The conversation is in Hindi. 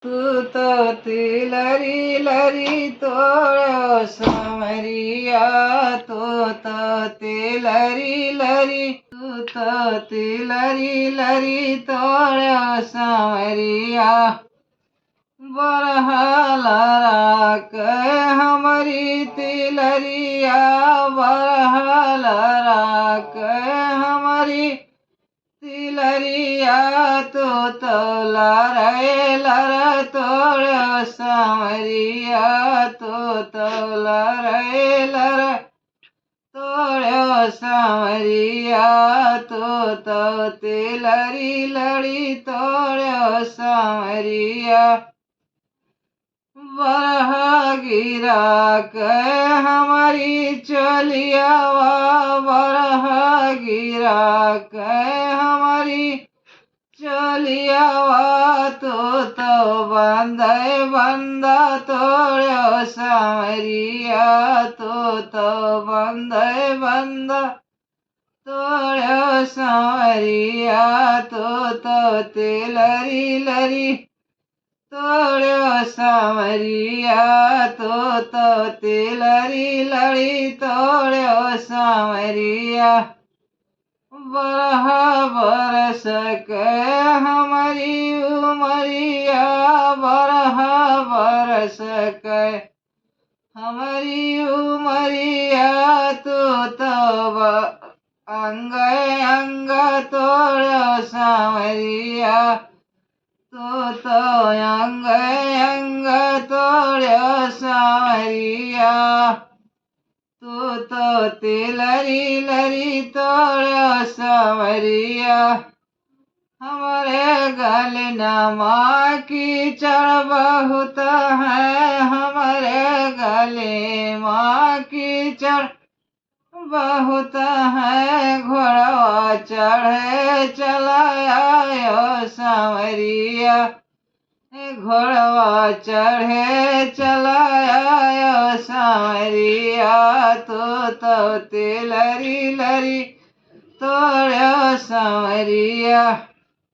तू तो तिलरी लरी तोड़ो सावरिया, तू तो तिलरी लरी, तू तो तिलरी लरी तोड़ो सावरिया। बरहल राख हमारी तिलरिया, बरहल राख हमारी तिलरिया। तू तो लर तोड़ सावरिया, तू तो लर तोड़ सावरिया, तू तो तिलरी लड़ी तोड़ सावरिया। बरहा गिरा के हमारी चलिया, बरहा गिरा के हमारी चलिया। तू तो बंदे बंदा तोड़ो सावरिया, तू तो बंदे बंदा तोड़ो सावरिया। तू तो तिलरी लरी तोड़ो सावरिया, तू तो तिलरी लड़ी तोड़ो सावरिया। बरहा बरस के हमारी उमरिया, बरहा बरस के हमारी उमरिया। तू तो अंग अंग तोड़ो सावरिया, तू तो अंग अंग तोड़ो सावरिया। तू तो तिलरी लरी तोड़ो सावरिया। हमारे गले नमा की चढ़ बहुत है, हमारे गले माँ की चढ़ बहुत है। घोड़वा चढ़े चला आयो सावरिया, घोड़वा चढ़े चला आयो सावरिया। तू तो तिलरी लरी तोड़ो सावरिया।